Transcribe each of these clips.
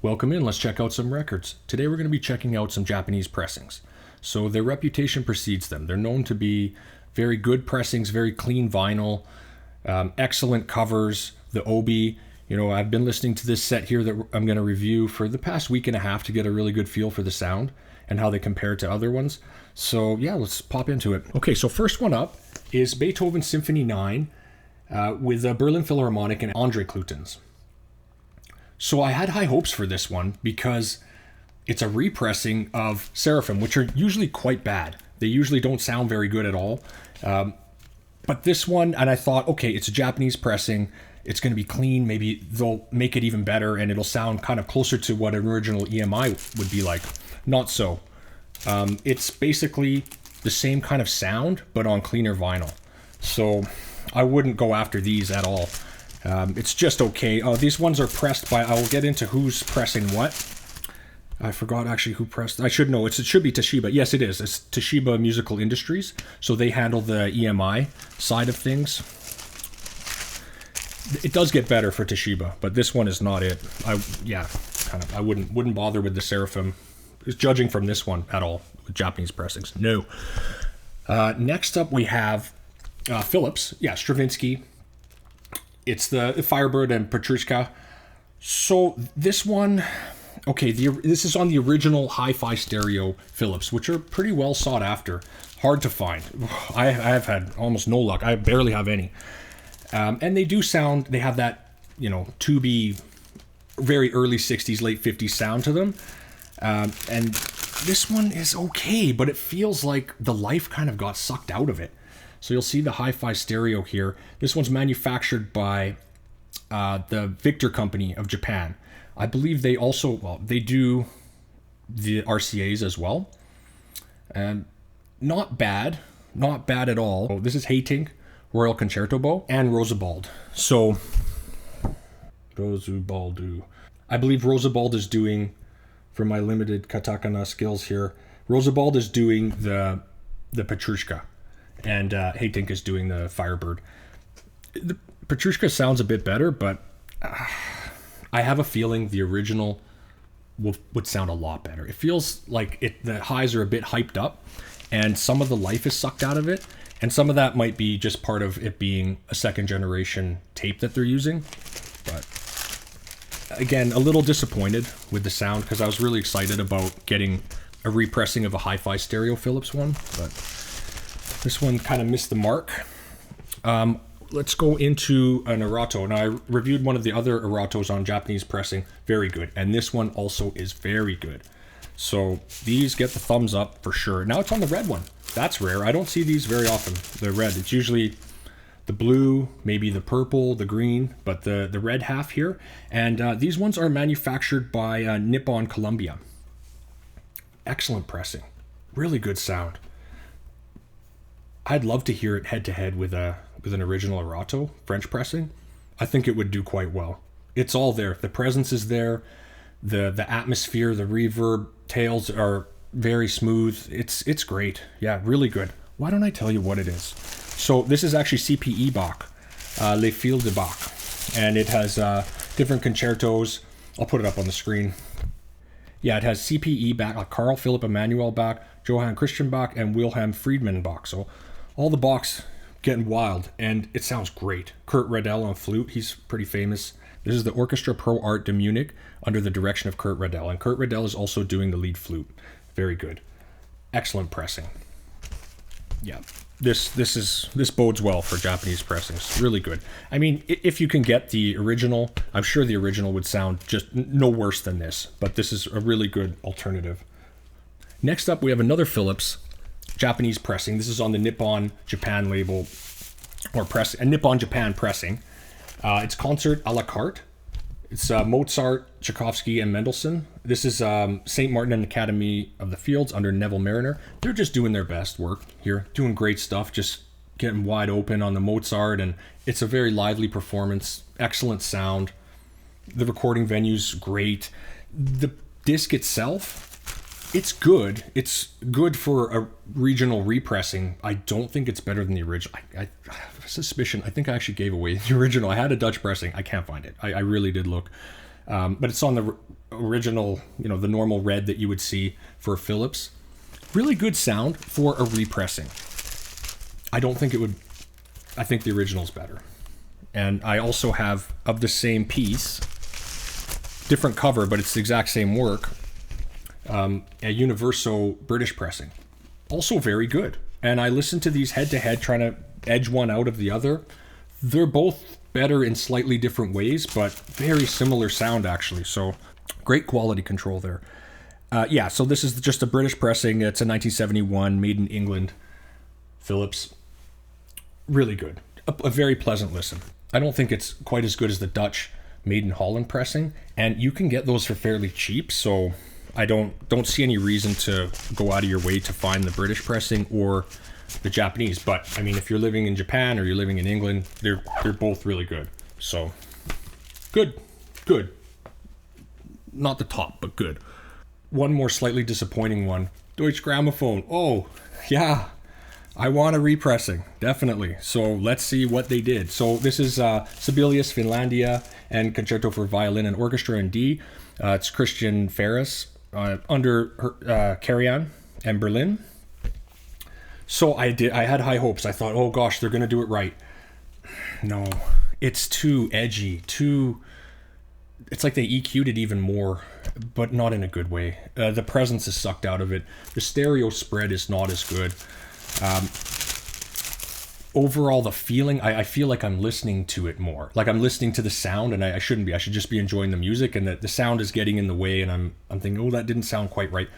Welcome in, let's check out some records. Today we're going to be checking out some Japanese pressings. So their reputation precedes them. They're known to be very good pressings, very clean vinyl, excellent covers, the obi. You know, I've been listening to this set here that I'm going to review for the past week and a half to get a really good feel for the sound and how they compare to other ones. So yeah, let's pop into it. Okay, so first one up is Beethoven Symphony 9 with a Berlin Philharmonic and Andre Clutens. So I had high hopes for this one because it's a repressing of Seraphim, which are usually quite bad. They usually don't sound very good at all. But this one, and I thought, okay, it's a Japanese pressing. It's going to be clean. Maybe they'll make it even better and it'll sound kind of closer to what an original EMI would be like. Not so. It's basically the same kind of sound, but on cleaner vinyl. So I wouldn't go after these at all. It's just okay. These ones are pressed by, I'll get into who's pressing what. I forgot actually who pressed. I should know. It should be Toshiba. Yes, it is. It's Toshiba Musical Industries. So they handle the EMI side of things. It does get better for Toshiba, but this one is not it. I wouldn't bother with the Seraphim, judging from this one at all with Japanese pressings. No. Next up we have Phillips. Yeah, Stravinsky. It's the Firebird and Petrushka. So this one, okay, this is on the original hi-fi stereo Phillips, which are pretty well sought after. Hard to find. I have had almost no luck. I barely have any. And they do sound, they have that, tubey, very early 60s, late 50s sound to them. And this one is okay, but it feels like the life kind of got sucked out of it. So you'll see the hi-fi stereo here. This one's manufactured by the Victor Company of Japan. I believe they also, they do the RCAs as well. And not bad at all. Oh, this is Hating, Royal Concerto Bow, and Rosabald. So, Rosubaldu. I believe Rosabald is doing, for my limited katakana skills here, Rosabald is doing the Petrushka. And Hating is doing the Firebird. The Petrushka sounds a bit better, but I have a feeling the original would sound a lot better. It feels like the highs are a bit hyped up, and some of the life is sucked out of it, and some of that might be just part of it being a second generation tape that they're using. But again, a little disappointed with the sound because I was really excited about getting a repressing of a hi-fi stereo Philips one, but this one kind of missed the mark. Let's go into an Erato. Now, I reviewed one of the other Eratos on Japanese pressing. Very good. And this one also is very good. So these get the thumbs up for sure. Now it's on the red one. That's rare. I don't see these very often, the red. It's usually the blue, maybe the purple, the green, but the red half here. And these ones are manufactured by Nippon Columbia. Excellent pressing. Really good sound. I'd love to hear it head-to-head with an original Erato, French pressing. I think it would do quite well. It's all there. The presence is there. The atmosphere, the reverb, tails are very smooth. It's great. Yeah, really good. Why don't I tell you what it is? So this is actually CPE Bach, Les Fils de Bach. And it has different concertos. I'll put it up on the screen. Yeah, it has CPE Bach, like Carl Philipp Emanuel Bach, Johann Christian Bach, and Wilhelm Friedman Bach. So all the Bachs getting wild, and it sounds great. Kurt Radell on flute, he's pretty famous. This is the Orchestra Pro Art de Munich under the direction of Kurt Radell, and Kurt Radell is also doing the lead flute. Very good. Excellent pressing. Yeah, this bodes well for Japanese pressings. Really good. I mean, if you can get the original, I'm sure the original would sound just no worse than this, but this is a really good alternative. Next up, we have another Philips Japanese pressing. This is on the Nippon Japan label, or Nippon Japan pressing. It's concert a la carte. It's Mozart, Tchaikovsky, and Mendelssohn. This is St. Martin and Academy of the Fields under Neville Mariner. They're just doing their best work here, doing great stuff, just getting wide open on the Mozart, and it's a very lively performance, excellent sound. The recording venue's great. The disc itself, it's good. It's good for a regional repressing. I don't think it's better than the original. I have a suspicion. I think I actually gave away the original. I had a Dutch pressing. I can't find it. I really did look. But it's on the original, the normal red that you would see for a Phillips. Really good sound for a repressing. I don't think it would. I think the original's better. And I also have, of the same piece, different cover, but it's the exact same work, a Universo British pressing. Also very good. And I listened to these head-to-head, trying to edge one out of the other. They're both better in slightly different ways, but very similar sound, actually. So great quality control there. So this is just a British pressing. It's a 1971, made in England, Phillips. Really good. A very pleasant listen. I don't think it's quite as good as the Dutch made in Holland pressing, and you can get those for fairly cheap, so I don't see any reason to go out of your way to find the British pressing or the Japanese. But I mean, if you're living in Japan or you're living in England, they're both really good. So good. Not the top, but good. One more slightly disappointing one. Deutsche Grammophon. Oh, yeah. I want a repressing, definitely. So let's see what they did. So this is Sibelius Finlandia and Concerto for Violin and Orchestra in D. It's Christian Ferris under Carrion and Berlin. So I had high hopes. I thought, oh gosh, they're going to do it right. No, it's too edgy, it's like they EQ'd it even more, but not in a good way. The presence is sucked out of it. The stereo spread is not as good. Overall, the feeling, I feel like I'm listening to it more. Like I'm listening to the sound, and I shouldn't be. I should just be enjoying the music, and the sound is getting in the way, and I'm thinking, oh, that didn't sound quite right.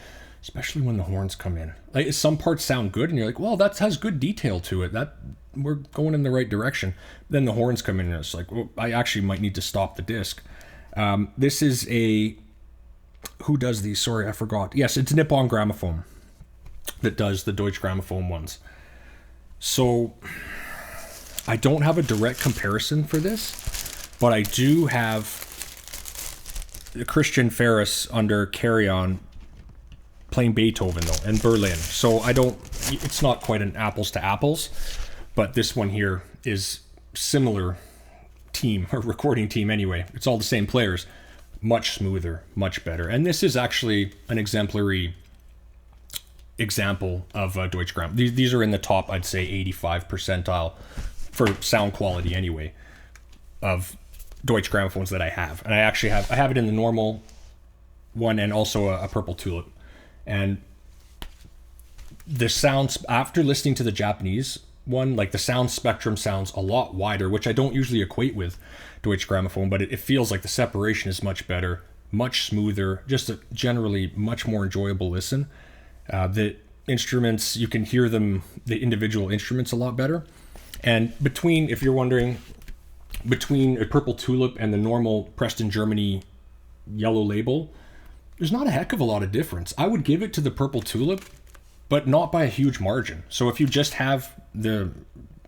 Especially when the horns come in. Like some parts sound good, and you're like, well, that has good detail to it. That we're going in the right direction. Then the horns come in, and it's like, well, I actually might need to stop the disc. This is who does these? Sorry, I forgot. Yes, it's Nippon Gramophone that does the Deutsche Grammophon ones. So I don't have a direct comparison for this, but I do have the Christian Ferris under Carrion playing Beethoven though, and Berlin. So it's not quite an apples to apples, but this one here is similar team, or recording team anyway. It's all the same players. Much smoother, much better. And this is actually an exemplary example of Deutsche Grammophon. These are in the top, I'd say 85 percentile for sound quality anyway of Deutsche Grammophones that I have. And I actually have it in the normal one and also a purple tulip. And the sounds, after listening to the Japanese one, like the sound spectrum sounds a lot wider, which I don't usually equate with Deutsche Grammophon, but it feels like the separation is much better, much smoother, just a generally much more enjoyable listen. The instruments, you can hear them, the individual instruments a lot better. And if you're wondering, between a purple tulip and the normal Preston Germany yellow label, there's not a heck of a lot of difference. I would give it to the purple tulip, but not by a huge margin. So if you just have the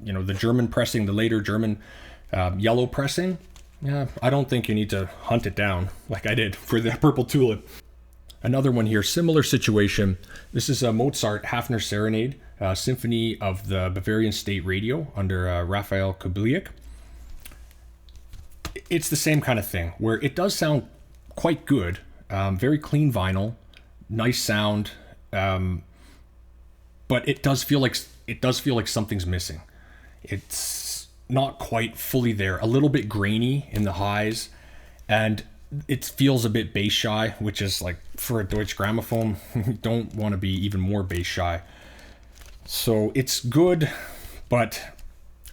German pressing, the later German yellow pressing, I don't think you need to hunt it down like I did for the purple tulip. Another one here, similar situation. This is a Mozart Hafner Serenade, Symphony of the Bavarian State Radio under Raphael Kubelik. It's the same kind of thing where it does sound quite good, very clean vinyl, nice sound, but it does feel like something's missing. It's not quite fully there, a little bit grainy in the highs, and it feels a bit bass shy, which is like for a Deutsche Grammophon, you don't want to be even more bass shy. So it's good, but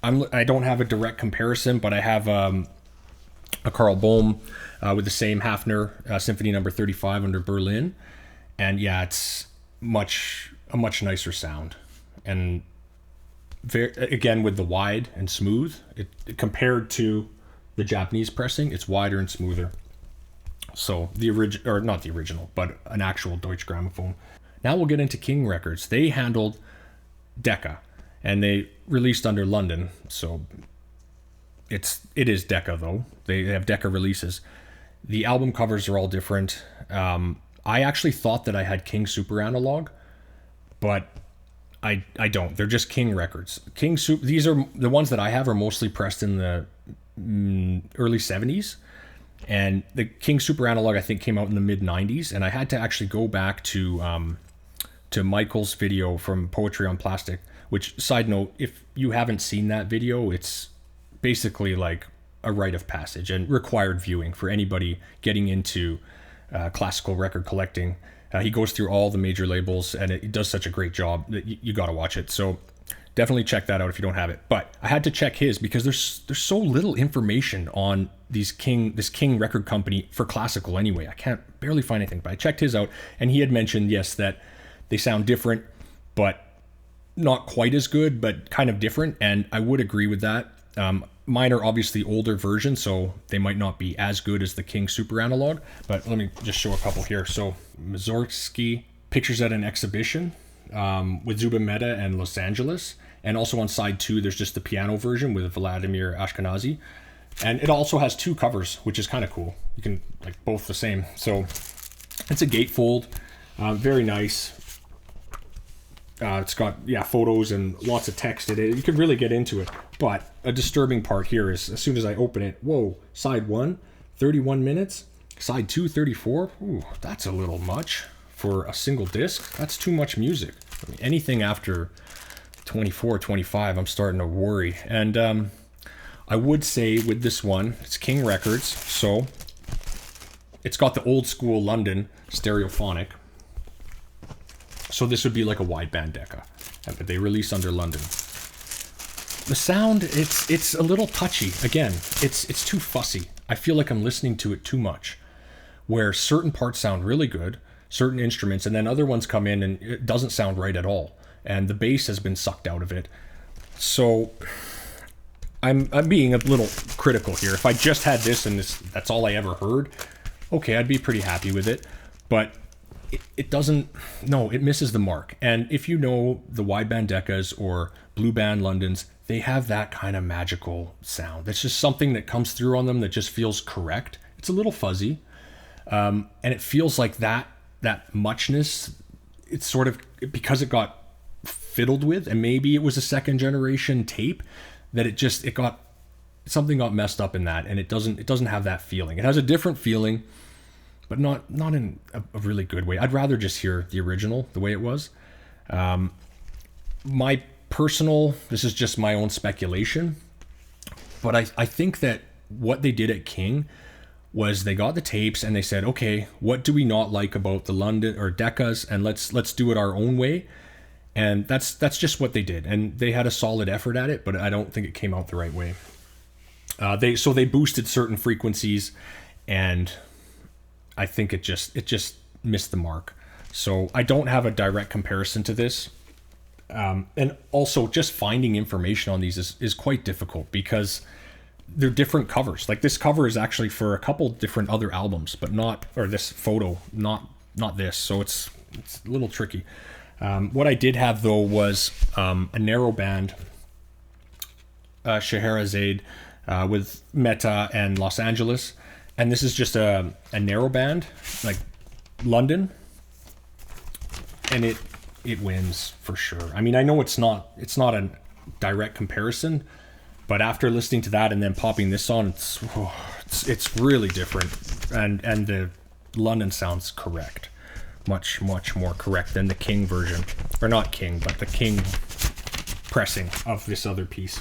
I don't have a direct comparison, but I have a Carl Bohm with the same Hafner Symphony number 35 under Berlin, and it's a much nicer sound, and again with the wide and smooth. It compared to the Japanese pressing, it's wider and smoother. So not the original, but an actual Deutsche Grammophon. Now we'll get into King Records. They handled Deca, and they released under London. So it is Deca though. They have Deca releases. The album covers are all different. I actually thought that I had King Super Analog, but I don't. They're just King Records. These are the ones that I have are mostly pressed in the early 70s. And the King Super Analog, I think, came out in the mid-90s, and I had to actually go back to Michael's video from Poetry on Plastic, which, side note, if you haven't seen that video, it's basically like a rite of passage and required viewing for anybody getting into classical record collecting. He goes through all the major labels, and it does such a great job that you got to watch it. So definitely check that out if you don't have it. But I had to check his because there's so little information on this King record company for classical anyway. I can't barely find anything. But I checked his out, and he had mentioned, yes, that they sound different, but not quite as good, but kind of different. And I would agree with that. Mine are obviously older versions, so they might not be as good as the King Super Analog, but let me just show a couple here. So Mussorgsky, Pictures at an Exhibition, with Zuba Mehta and Los Angeles. And also on side 2, there's just the piano version with Vladimir Ashkenazy. And it also has 2 covers, which is kind of cool. You can, like, both the same. So it's a gatefold, very nice. It's got, photos and lots of text in it. You could really get into it. But a disturbing part here is as soon as I open it, whoa, side 1, 31 minutes. Side 2, 34. Ooh, that's a little much for a single disc. That's too much music. I mean, anything after 24, 25, I'm starting to worry. And I would say with this one, it's King Records. So it's got the old school London stereophonic. So this would be like a wideband Deca, but they release under London. The sound, it's a little touchy. Again, it's too fussy. I feel like I'm listening to it too much, where certain parts sound really good, certain instruments, and then other ones come in and it doesn't sound right at all, and the bass has been sucked out of it. So I'm being a little critical here. If I just had this and that's all I ever heard, okay, I'd be pretty happy with it, but it doesn't, no, it misses the mark. And if you know the wideband Decas or blue band Londons, they have that kind of magical sound. That's just something that comes through on them that just feels correct. It's a little fuzzy. And it feels like that muchness, it's sort of, because it got fiddled with, and maybe it was a second generation tape, that something got messed up in that, and it doesn't have that feeling. It has a different feeling, but not in a really good way. I'd rather just hear the original the way it was. This is just my own speculation, but I think that what they did at King was they got the tapes and they said, okay, what do we not like about the London or Decas, and let's do it our own way. And that's just what they did, and they had a solid effort at it, but I don't think it came out the right way. They boosted certain frequencies, and I think it just missed the mark. So I don't have a direct comparison to this. And also just finding information on these is quite difficult because they're different covers. Like this cover is actually for a couple different other albums, but this photo, not this. So it's a little tricky. What I did have though was a narrow band, Scheherazade, with Mehta and Los Angeles. And this is just a narrow band, like London, and it wins for sure. I mean, I know it's not a direct comparison, but after listening to that and then popping this on, it's really different, and the London sounds correct, much more correct than the King version, or not King, but the King pressing of this other piece.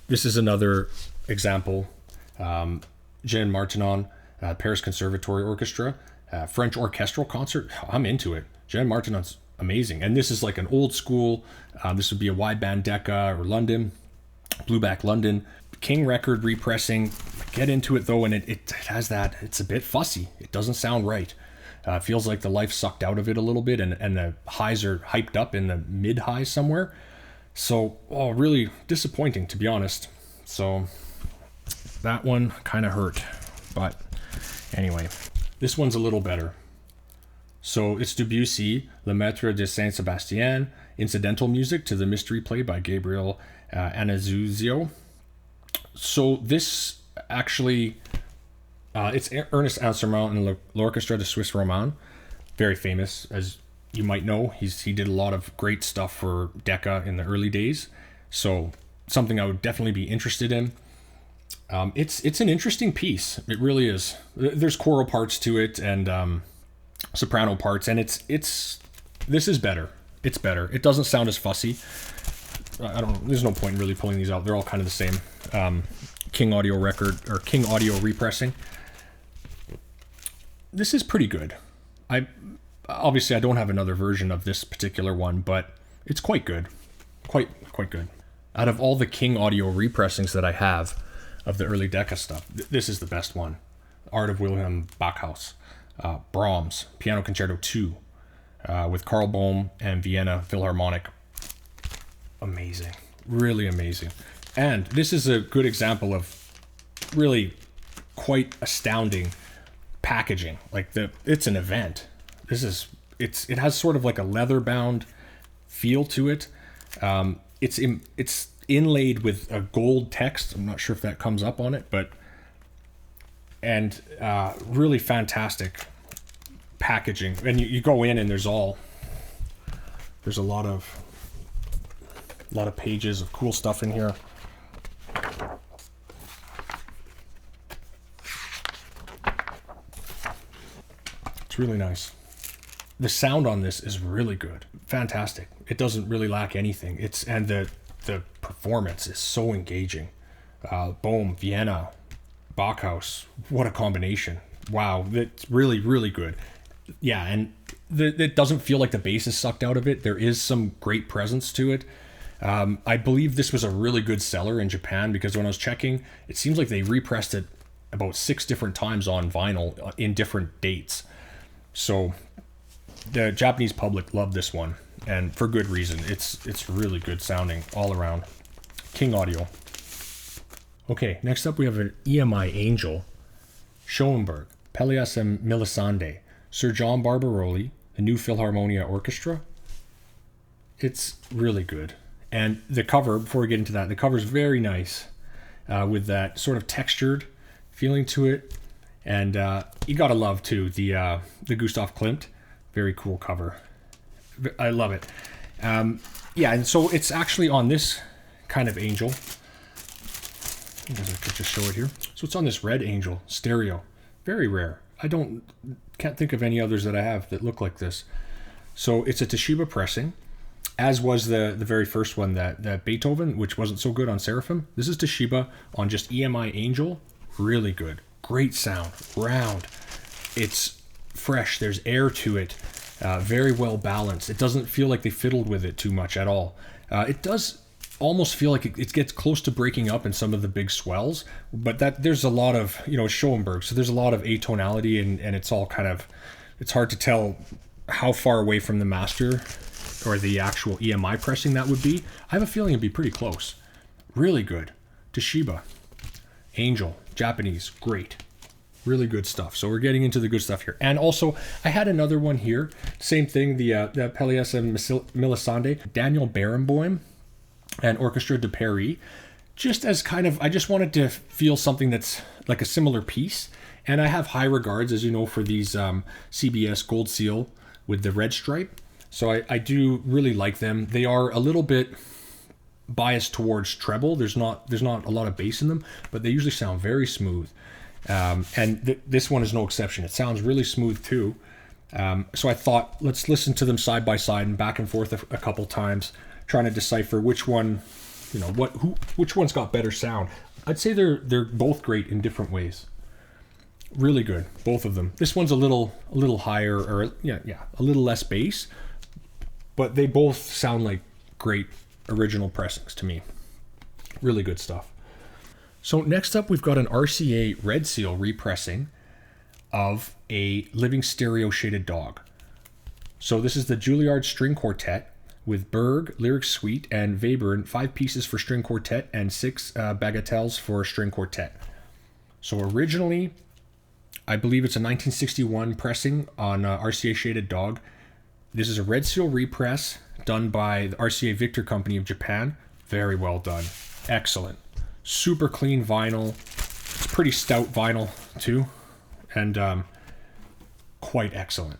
This is another example. Jean Martinon, Paris Conservatory Orchestra, French orchestral concert. I'm into it. Jean Martinon's amazing. And this is like an old school, this would be a wideband Deca or London, blueback London. King record repressing. Get into it though, and it has that, it's a bit fussy. It doesn't sound right. It feels like the life sucked out of it a little bit, and the highs are hyped up in the mid-highs somewhere. So, really disappointing, to be honest. So that one kind of hurt, but anyway, this one's a little better. So it's Debussy, Le Maître de Saint-Sébastien, incidental music to the mystery play by Gabriel Anazuzio. So this actually, it's Ernest Anserment and l'Orchestre de Suisse Romande, very famous, as you might know. He did a lot of great stuff for Deca in the early days, so something I would definitely be interested in. It's an interesting piece. It really is. There's choral parts to it and soprano parts, and this is better. It's better. It doesn't sound as fussy. I don't know. There's no point in really pulling these out. They're all kind of the same. King Audio record or King Audio repressing. This is pretty good. Obviously I don't have another version of this particular one, but it's quite good. Quite good. Out of all the King Audio repressings that I have of the early Deca stuff, this is the best one. Art of Wilhelm Bachhaus. Brahms, Piano Concerto 2, with Carl Bohm and Vienna Philharmonic. Amazing. Really amazing. And this is a good example of really quite astounding packaging. Like it's an event. It has sort of like a leather bound feel to it. It's inlaid with a gold text. I'm not sure if that comes up on it, but really fantastic packaging. And you go in and there's a lot of pages of cool stuff in here. It's really nice. The sound on this is really good. Fantastic. It doesn't really lack anything. And the performance is so engaging. Bohm, Vienna, Bachhaus, what a combination. Wow, that's really, really good. Yeah, and it doesn't feel like the bass is sucked out of it. There is some great presence to it. I believe this was a really good seller in Japan because when I was checking, it seems like they repressed it about 6 different times on vinyl in different dates. So the Japanese public loved this one, and for good reason. It's really good sounding all around. King Audio. Okay, next up we have an EMI Angel, Schoenberg, Pelléas and Melisande, Sir John Barbaroli, the New Philharmonia Orchestra. It's really good. And the cover, before we get into that, the cover is very nice with that sort of textured feeling to it. And you gotta love, too, the Gustav Klimt. Very cool cover. I love it. Yeah, and so it's actually on this kind of Angel. I guess I could just show it here. So it's on this red Angel stereo. Very rare. Can't think of any others that I have that look like this. So it's a Toshiba pressing, as was the very first one, that Beethoven, which wasn't so good on Seraphim. This is Toshiba on just EMI Angel. Really good. Great sound. Round. It's fresh. There's air to it. Very well balanced. It doesn't feel like they fiddled with it too much at all. It does almost feel like it gets close to breaking up in some of the big swells, but there's a lot of, it's Schoenberg, so there's a lot of atonality, and it's all kind of, it's hard to tell how far away from the master or the actual EMI pressing that would be. I have a feeling it'd be pretty close. Really good. Toshiba. Angel. Japanese. Great. Really good stuff. So we're getting into the good stuff here. And also, I had another one here. Same thing, the Pelléas and Melisande. Daniel Barenboim and Orchestra de Paris. Just as kind of, I just wanted to feel something that's like a similar piece. And I have high regards, as you know, for these CBS Gold Seal with the red stripe. So I do really like them. They are a little bit biased towards treble. There's not a lot of bass in them, but they usually sound very smooth. And this one is no exception. It sounds really smooth too. So I thought, let's listen to them side by side and back and forth a couple times, trying to decipher which one, which one's got better sound. I'd say they're both great in different ways. Really good, both of them. This one's a little higher, or a little less bass, but they both sound like great original pressings to me. Really good stuff. So next up, we've got an RCA Red Seal repressing of a Living Stereo Shaded Dog. So this is the Juilliard String Quartet with Berg, Lyric Suite, and Webern, 5 pieces for string quartet and 6 bagatelles for string quartet. So originally, I believe it's a 1961 pressing on RCA Shaded Dog. This is a Red Seal repress done by the RCA Victor Company of Japan. Very well done. Excellent. Super clean vinyl. It's pretty stout vinyl too, and quite excellent.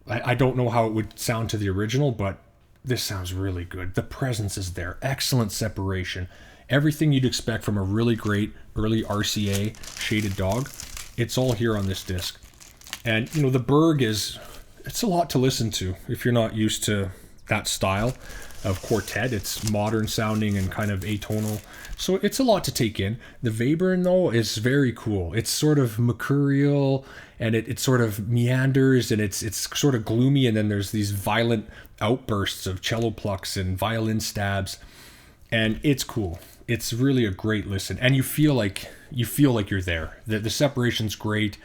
I don't know how it would sound to the original, but this sounds really good. The presence is there. Excellent separation. Everything you'd expect from a really great early RCA shaded dog, it's all here on this disc. And, you know, the Berg it's a lot to listen to if you're not used to that style of quartet. It's modern sounding and kind of atonal. So it's a lot to take in. The Webern, though, is very cool. It's sort of mercurial, and it sort of meanders, and it's sort of gloomy, and then there's these violent outbursts of cello plucks and violin stabs, and it's cool. It's really a great listen, and you feel like you're there. The separation's great,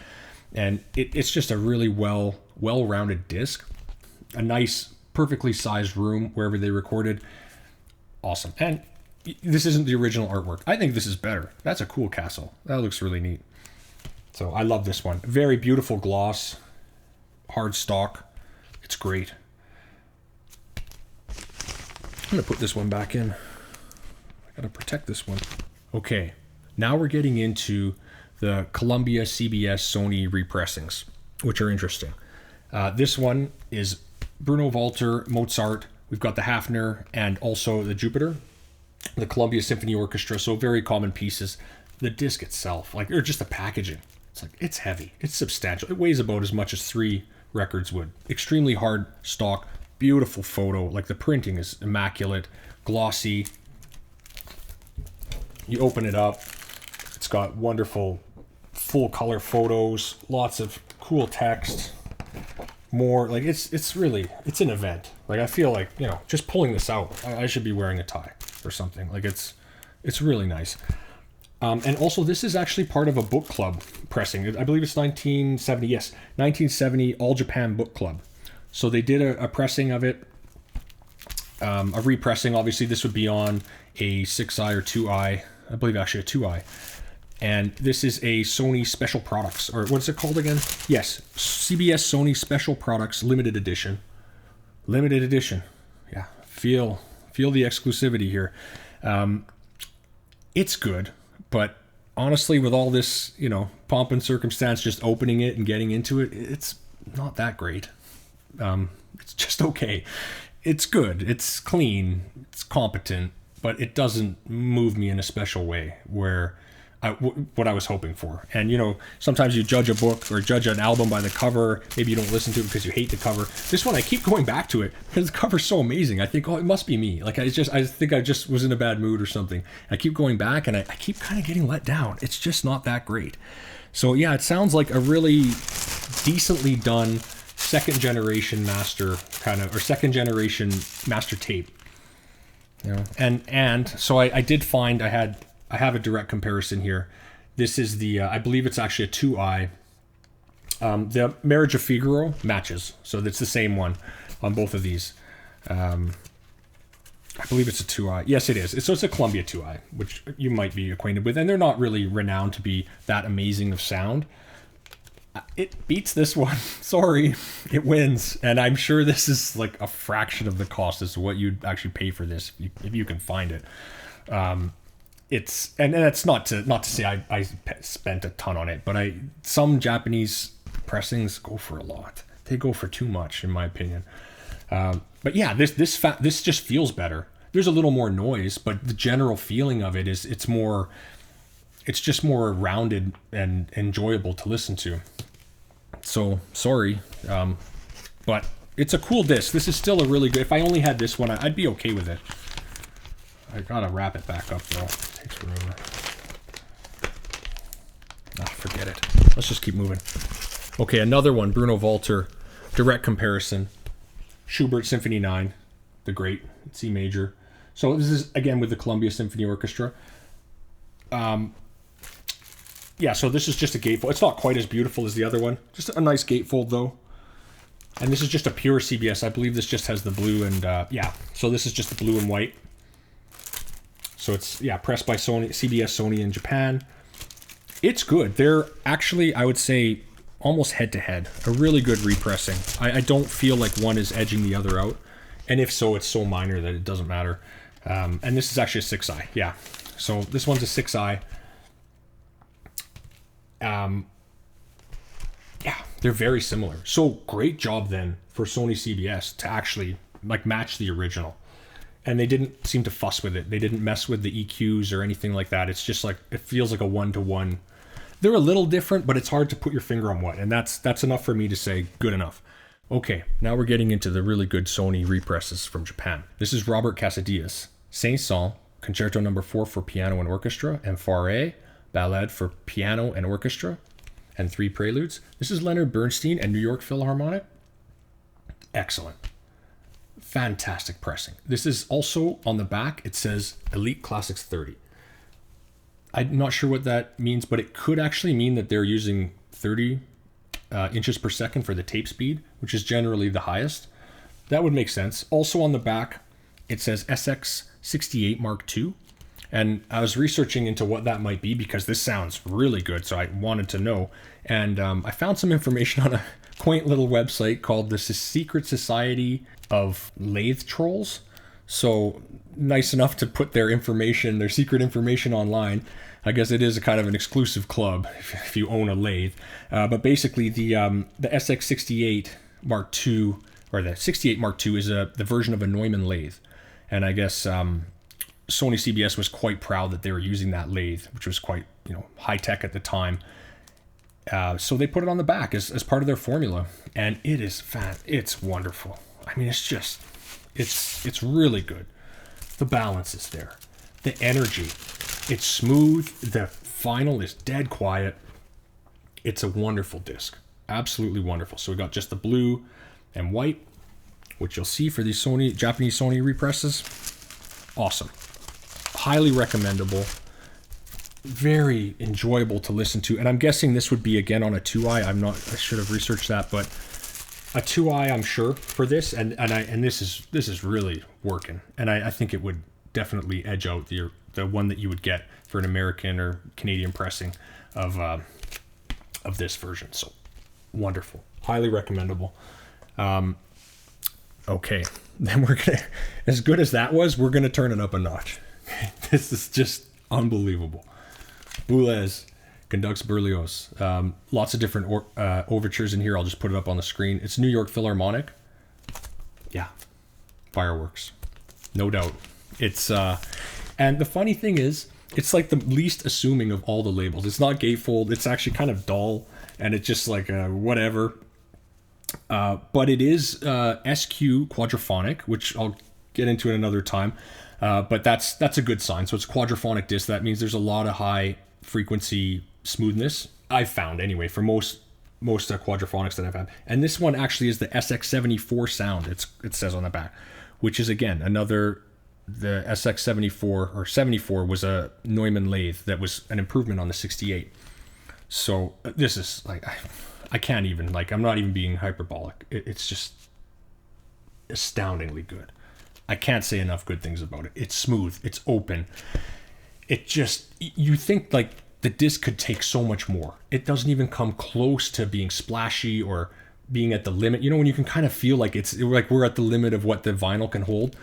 and it's just a really well-rounded disc. A nice, perfectly sized room wherever they recorded. Awesome. And this isn't the original artwork. I think this is better. That's a cool castle. That looks really neat. So I love this one. Very beautiful gloss, hard stock. It's great. I'm going to put this one back in. I got to protect this one. Okay, now we're getting into the Columbia, CBS, Sony repressings, which are interesting. This one is Bruno Walter, Mozart. We've got the Hafner and also the Jupiter, the Columbia Symphony Orchestra. So very common pieces. The disc itself, or just the packaging, it's heavy. It's substantial. It weighs about as much as 3 records would. Extremely hard stock, beautiful photo. Like the printing is immaculate, glossy. You open it up, it's got wonderful full color photos, lots of cool text. More it's an event. I feel like, just pulling this out, I should be wearing a tie or something. It's really nice. And also this is actually part of a book club pressing. I believe it's 1970. Yes, 1970 All Japan Book Club. So they did a pressing of it, a repressing. Obviously this would be on a 6i or 2i. I believe actually a 2i. And this is a Sony Special Products, or what's it called again? Yes, CBS Sony Special Products Limited Edition. Limited Edition. Yeah, feel the exclusivity here. It's good, but honestly, with all this, pomp and circumstance, just opening it and getting into it, it's not that great. It's just okay. It's good. It's clean. It's competent, but it doesn't move me in a special way where what I was hoping for. And, sometimes you judge a book or judge an album by the cover. Maybe you don't listen to it because you hate the cover. This one, I keep going back to it because the cover's so amazing. I think, it must be me. I think I just was in a bad mood or something. I keep going back and I keep kind of getting let down. It's just not that great. So yeah, it sounds like a really decently done second generation master or second generation master tape. And so I did find I have a direct comparison here. This is the, I believe it's actually a 2i. The Marriage of Figaro matches. So it's the same one on both of these. I believe it's a 2i. Yes, it is. So it's a Columbia 2i, which you might be acquainted with. And they're not really renowned to be that amazing of sound. It beats this one. Sorry, it wins. And I'm sure this is a fraction of the cost as to what you'd actually pay for this if you can find it. It's and it's not to say I spent a ton on it, but some Japanese pressings go for a lot. They go for too much, in my opinion. But yeah, this just feels better. There's a little more noise, but the general feeling of it is it's just more rounded and enjoyable to listen to. So sorry, but it's a cool disc. This is still a really good. If I only had this one, I'd be okay with it. I gotta wrap it back up though. It takes forever. Forget it. Let's just keep moving. Okay, another one. Bruno Walter, direct comparison. Schubert Symphony 9, the great C major. So this is again with the Columbia Symphony Orchestra. Yeah, so this is just a gatefold. It's not quite as beautiful as the other one. Just a nice gatefold though. And this is just a pure CBS. I believe this just has the blue and yeah. So this is just the blue and white. So it's, pressed by Sony, CBS Sony in Japan. It's good. They're actually, I would say, almost head-to-head. A really good repressing. I don't feel like one is edging the other out. And if so, it's so minor that it doesn't matter. And this is actually a 6i. Yeah. So this one's a 6i. Yeah, they're very similar. So great job then for Sony CBS to actually match the original. And they didn't seem to fuss with it. They didn't mess with the EQs or anything like that. It's just like, it feels like a one-to-one. They're a little different, but it's hard to put your finger on what. And that's enough for me to say good enough. Okay, now we're getting into the really good Sony represses from Japan. This is Robert Casadillas, Saint-Saëns, Concerto No. 4 for piano and orchestra, and Fauré, Ballade for piano and orchestra, and 3 preludes. This is Leonard Bernstein and New York Philharmonic. Excellent. Fantastic pressing. This is also on the back, it says Elite Classics 30. I'm not sure what that means, but it could actually mean that they're using 30 inches per second for the tape speed, which is generally the highest. That would make sense. Also on the back, it says SX68 Mark II. And I was researching into what that might be because this sounds really good, so I wanted to know. And I found some information on a quaint little website called the Secret Society of Lathe Trolls. So nice enough to put their information, their secret information online. I guess it is a kind of an exclusive club if you own a lathe. But basically the SX68 Mark II, or the 68 Mark II, is the version of a Neumann lathe. And I guess Sony CBS was quite proud that they were using that lathe, which was quite, high tech at the time. So they put it on the back as part of their formula, and it is it's wonderful. I mean, it's really good. The balance is there, the energy, it's smooth. The final is dead quiet. It's a wonderful disc, absolutely wonderful. So we got just the blue and white, which you'll see for these Japanese Sony represses. Awesome. Highly recommendable. Very enjoyable to listen to. And I'm guessing this would be again on a 2i. I should have researched that, but a 2i I'm sure for this, and this is really working. And I think it would definitely edge out the one that you would get for an American or Canadian pressing of this version. So wonderful. Highly recommendable. Okay, then we're gonna, as good as that was, we're gonna turn it up a notch. This is just unbelievable. Boulez conducts Berlioz. Lots of different overtures in here. I'll just put it up on the screen. It's New York Philharmonic. Yeah, fireworks, no doubt. It's and the funny thing is, it's like the least assuming of all the labels. It's not gatefold. It's actually kind of dull, and it's just like whatever. But it is SQ quadrophonic, which I'll get into another time. But that's a good sign. So it's quadrophonic disc. That means there's a lot of high frequency smoothness, I've found anyway, for most quadrophonics that I've had. And this one actually is the SX74 sound. It says on the back, which is again the SX74 or 74 was a Neumann lathe that was an improvement on the 68. So this is like, I can't even, I'm not even being hyperbolic. It's just astoundingly good. I can't say enough good things about it. It's smooth. It's open. It just, you think like the disc could take so much more. It doesn't even come close to being splashy or being at the limit. When you can kind of feel like it's like we're at the limit of what the vinyl can hold.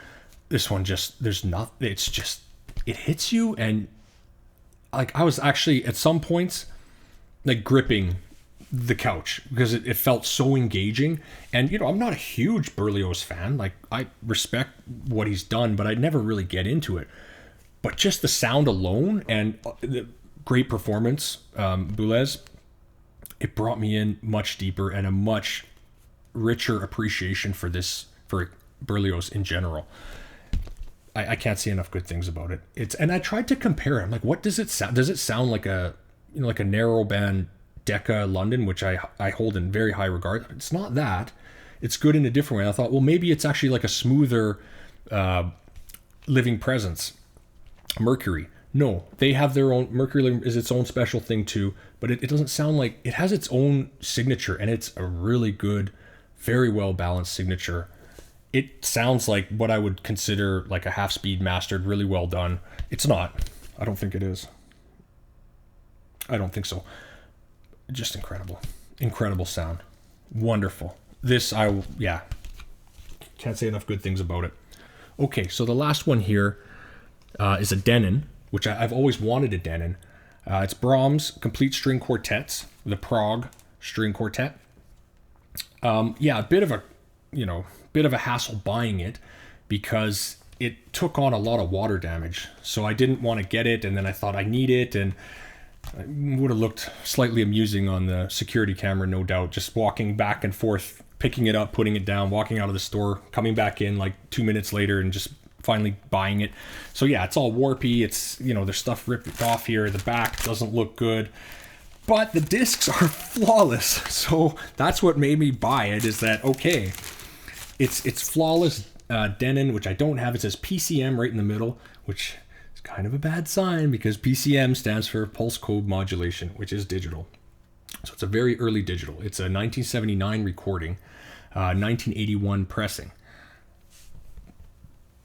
This one just, there's nothing. It's just, it hits you. And like I was actually at some points like gripping the couch because it felt so engaging. And I'm not a huge Berlioz fan. Like I respect what he's done, but I'd never really get into it. But just the sound alone and the great performance, Boulez, it brought me in much deeper and a much richer appreciation for Berlioz in general. I can't say enough good things about it. And I tried to compare it. I'm like, what does it sound? Does it sound like a like a narrow band Deca London, which I hold in very high regard? It's not that. It's good in a different way. I thought, well, maybe it's actually like a smoother Living Presence Mercury. No, they have their own. Mercury is its own special thing too, but it doesn't sound like, it has its own signature, and it's a really good, very well balanced signature. It sounds like what I would consider like a half-speed mastered, really well done. It's not. I don't think it is. I don't think so. Just incredible. Incredible sound. Wonderful. This, can't say enough good things about it. Okay, so the last one here is a Denon, which I've always wanted a Denon. It's Brahms Complete String Quartets, the Prague String Quartet. A bit of a hassle buying it because it took on a lot of water damage. So I didn't want to get it, and then I thought I need it, and it would have looked slightly amusing on the security camera, no doubt, just walking back and forth, picking it up, putting it down, walking out of the store, coming back in like 2 minutes later and just finally buying it. So yeah, it's all warpy. It's, you know, there's stuff ripped off here. The back doesn't look good, but the discs are flawless. So that's what made me buy it, is that, okay, it's flawless Denon, which I don't have. It says PCM right in the middle, which is kind of a bad sign because PCM stands for pulse code modulation, which is digital. So it's a very early digital. It's a 1979 recording, 1981 pressing.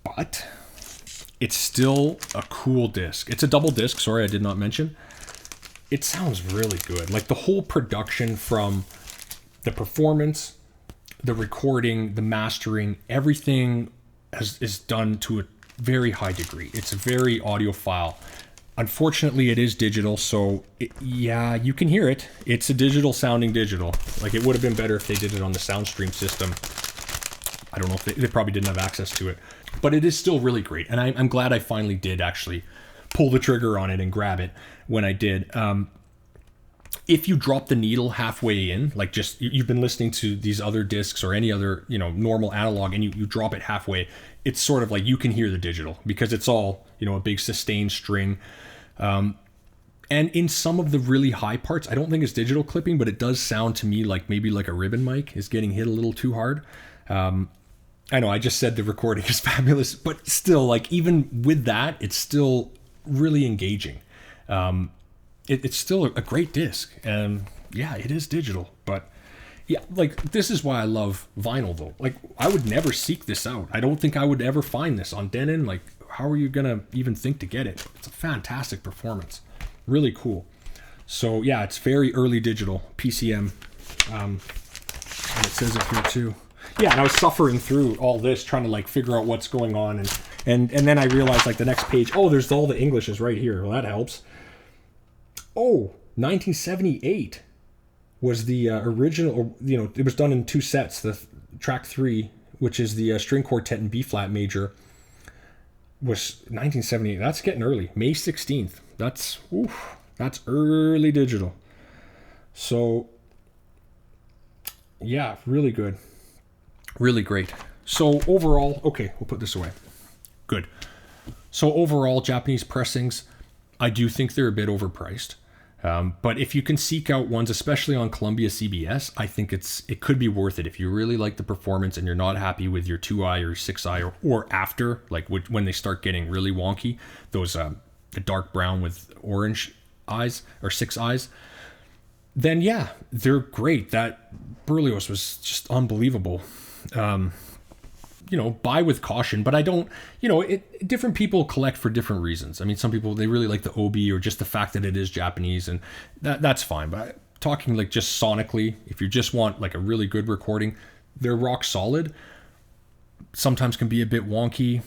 But it's still a cool disc. It's a double disc, sorry, I did not mention. It sounds really good. Like the whole production, from the performance, the recording, the mastering, everything is done to a very high degree. It's very audiophile. Unfortunately, it is digital, so yeah, you can hear it. It's a digital sounding digital. Like, it would have been better if they did it on the SoundStream system. I don't know if they probably didn't have access to it, but it is still really great. And I'm glad I finally did actually pull the trigger on it and grab it when I did. If you drop the needle halfway in, like just you've been listening to these other discs or any other, you know, normal analog, and you drop it halfway, it's sort of like you can hear the digital because it's all, you know, a big sustained string. And in some of the really high parts, I don't think it's digital clipping, but it does sound to me like maybe like a ribbon mic is getting hit a little too hard. I know I just said the recording is fabulous, but still, like, even with that, it's still really engaging. It's still a great disc, and yeah, it is digital, but yeah, like, this is why I love vinyl though. Like, I would never seek this out. I don't think I would ever find this on Denon. Like, how are you gonna even think to get it? It's a fantastic performance, really cool. So yeah, it's very early digital PCM, and it says it here too. Yeah, and I was suffering through all this trying to like figure out what's going on, and then I realized, like, the next page, oh, there's all the English is right here. Well, that helps. Oh, 1978 was the original, you know, it was done in 2 sets. The track 3, which is the string quartet in B flat major, was 1978. That's getting early. May 16th. That's early digital. So yeah, really good. Really great. So overall, okay, we'll put this away. Good. So overall, Japanese pressings, I do think they're a bit overpriced. But if you can seek out ones, especially on Columbia CBS, I think it could be worth it. If you really like the performance and you're not happy with your 2i or 6i or after, like when they start getting really wonky, those the dark brown with orange eyes or 6 eyes, then yeah, they're great. That Berlioz was just unbelievable. You know, buy with caution, but I don't, you know, different people collect for different reasons. I mean, some people, they really like the obi or just the fact that it is Japanese, and that's fine. But talking like just sonically, if you just want like a really good recording, they're rock solid. Sometimes can be a bit wonky.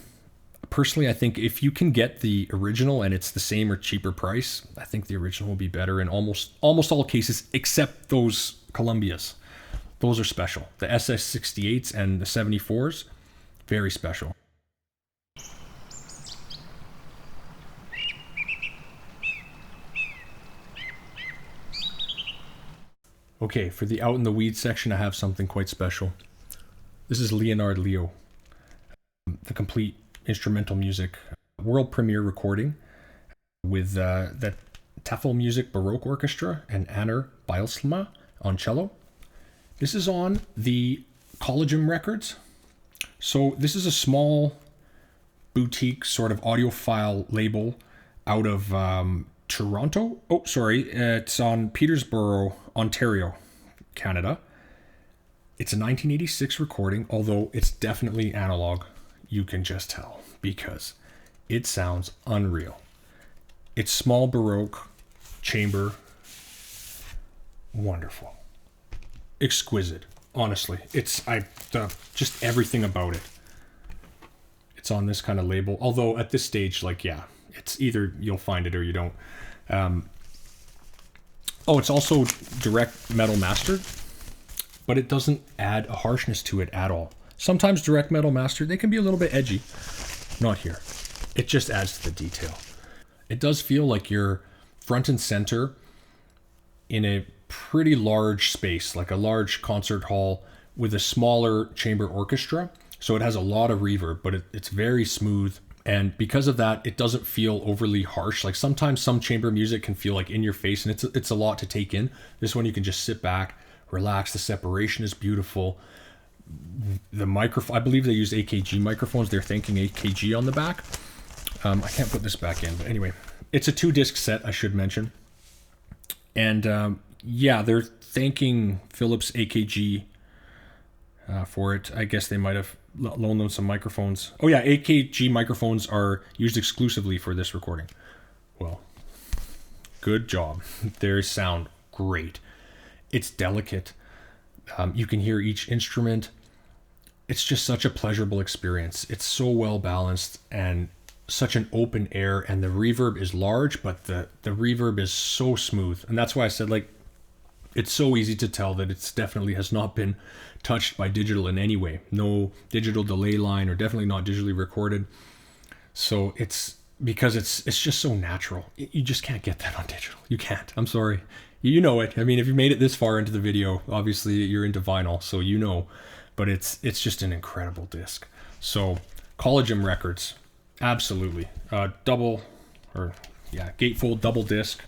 Personally, I think if you can get the original and it's the same or cheaper price, I think the original will be better in almost all cases, except those Columbias. Those are special. The SS68s and the 74s, very special. Okay, for the out in the weeds section, I have something quite special. This is Leonard Leo, the complete instrumental music world premiere recording with the Tafel Music Baroque Orchestra and Anner Bijlsma on cello. This is on the Collegium Records. So this is a small boutique sort of audiophile label out of Toronto. Oh, sorry. It's on Peterborough, Ontario, Canada. It's a 1986 recording, although it's definitely analog. You can just tell because it sounds unreal. It's small Baroque chamber. Wonderful. Exquisite. Honestly, it's just everything about it. It's on this kind of label. Although at this stage, like, yeah, it's either you'll find it or you don't. It's also direct metal mastered, but it doesn't add a harshness to it at all. Sometimes direct metal mastered, they can be a little bit edgy. not here. It just adds to the detail. It does feel like you're front and center in a pretty large space, like a large concert hall with a smaller chamber orchestra. So it has a lot of reverb, but it's very smooth. And because of that, it doesn't feel overly harsh. Like sometimes some chamber music can feel like in your face, and it's a lot to take in. This one you can just sit back, relax. The separation is beautiful. The microphone, I believe they use AKG microphones. They're thanking AKG on the back. I can't put this back in, but anyway, it's a 2-disc set, I should mention. And yeah, they're thanking Phillips AKG for it. I guess they might have loaned them some microphones. Oh yeah, AKG microphones are used exclusively for this recording. Well, good job. They sound great. It's delicate. You can hear each instrument. It's just such a pleasurable experience. It's so well balanced and such an open air, and the reverb is large, but the reverb is so smooth. And that's why I said, like, it's so easy to tell that it's definitely has not been touched by digital in any way. No digital delay line, or definitely not digitally recorded. So it's because it's just so natural. You just can't get that on digital. You can't. I'm sorry. You know it. I mean, if you made it this far into the video, obviously you're into vinyl, so you know. But it's just an incredible disc. So Collegium Records, absolutely. Gatefold double disc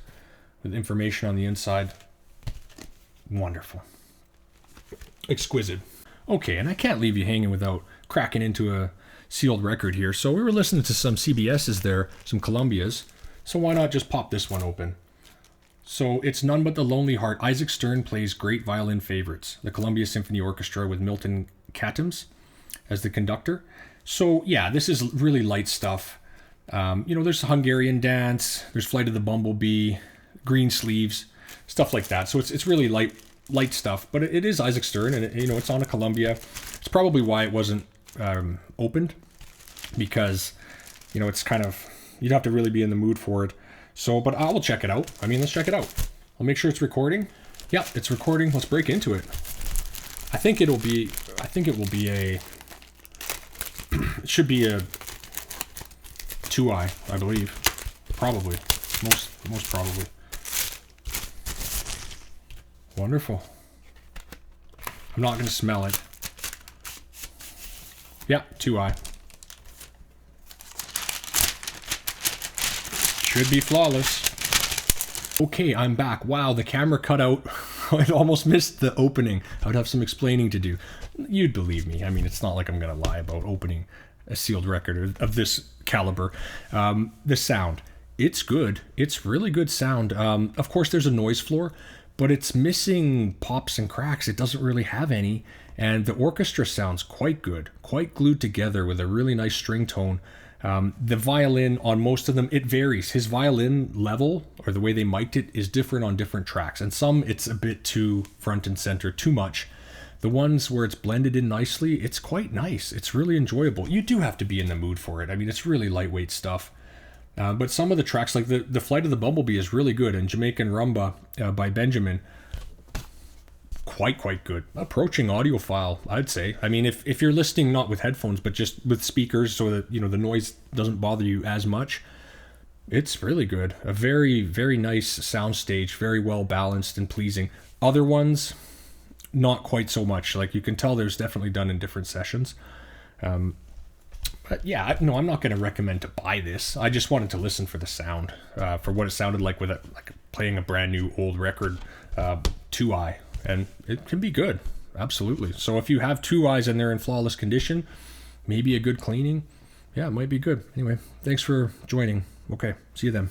with information on the inside. Wonderful. Exquisite. Okay, and I can't leave you hanging without cracking into a sealed record here. So we were listening to some CBS's there, some Columbias. So why not just pop this one open? So it's None But the Lonely Heart. Isaac Stern plays great violin favorites. The Columbia Symphony Orchestra with Milton Katims as the conductor. So yeah, this is really light stuff. There's Hungarian Dance, there's Flight of the Bumblebee, Green Sleeves, stuff like that. So it's really light stuff, but it is Isaac Stern, and it's on a Columbia. It's probably why it wasn't opened, because it's kind of, you'd have to really be in the mood for it. So, but I will check it out. Let's check it out. I'll make sure it's recording. Yeah, it's recording. Let's break into it. It should be a 2i, I believe. Probably. Most probably. Wonderful. I'm not going to smell it. Yeah, 2i. Should be flawless. Okay, I'm back. Wow, the camera cut out. I almost missed the opening. I would have some explaining to do. You'd believe me. It's not like I'm going to lie about opening a sealed record of this caliber. The sound. It's good. It's really good sound. Of course, there's a noise floor, but it's missing pops and cracks. It doesn't really have any. And the orchestra sounds quite good, quite glued together with a really nice string tone. The violin on most of them, it varies. His violin level, or the way they mic'd it, is different on different tracks. And some, it's a bit too front and center, too much. The ones where it's blended in nicely, it's quite nice. It's really enjoyable. You do have to be in the mood for it. It's really lightweight stuff. But some of the tracks, like the Flight of the Bumblebee is really good, and Jamaican Rumba by Benjamin, quite good. Approaching audiophile, I'd say. If you're listening not with headphones, but just with speakers, so that the noise doesn't bother you as much, it's really good. A very, very nice soundstage, very well balanced and pleasing. Other ones, not quite so much. Like, you can tell there's definitely done in different sessions. But yeah, no, I'm not going to recommend to buy this. I just wanted to listen for the sound, for what it sounded like with playing a brand new old record, 2i. And it can be good. Absolutely. So if you have 2i's and they're in flawless condition, maybe a good cleaning, yeah, it might be good. Anyway, thanks for joining. Okay, see you then.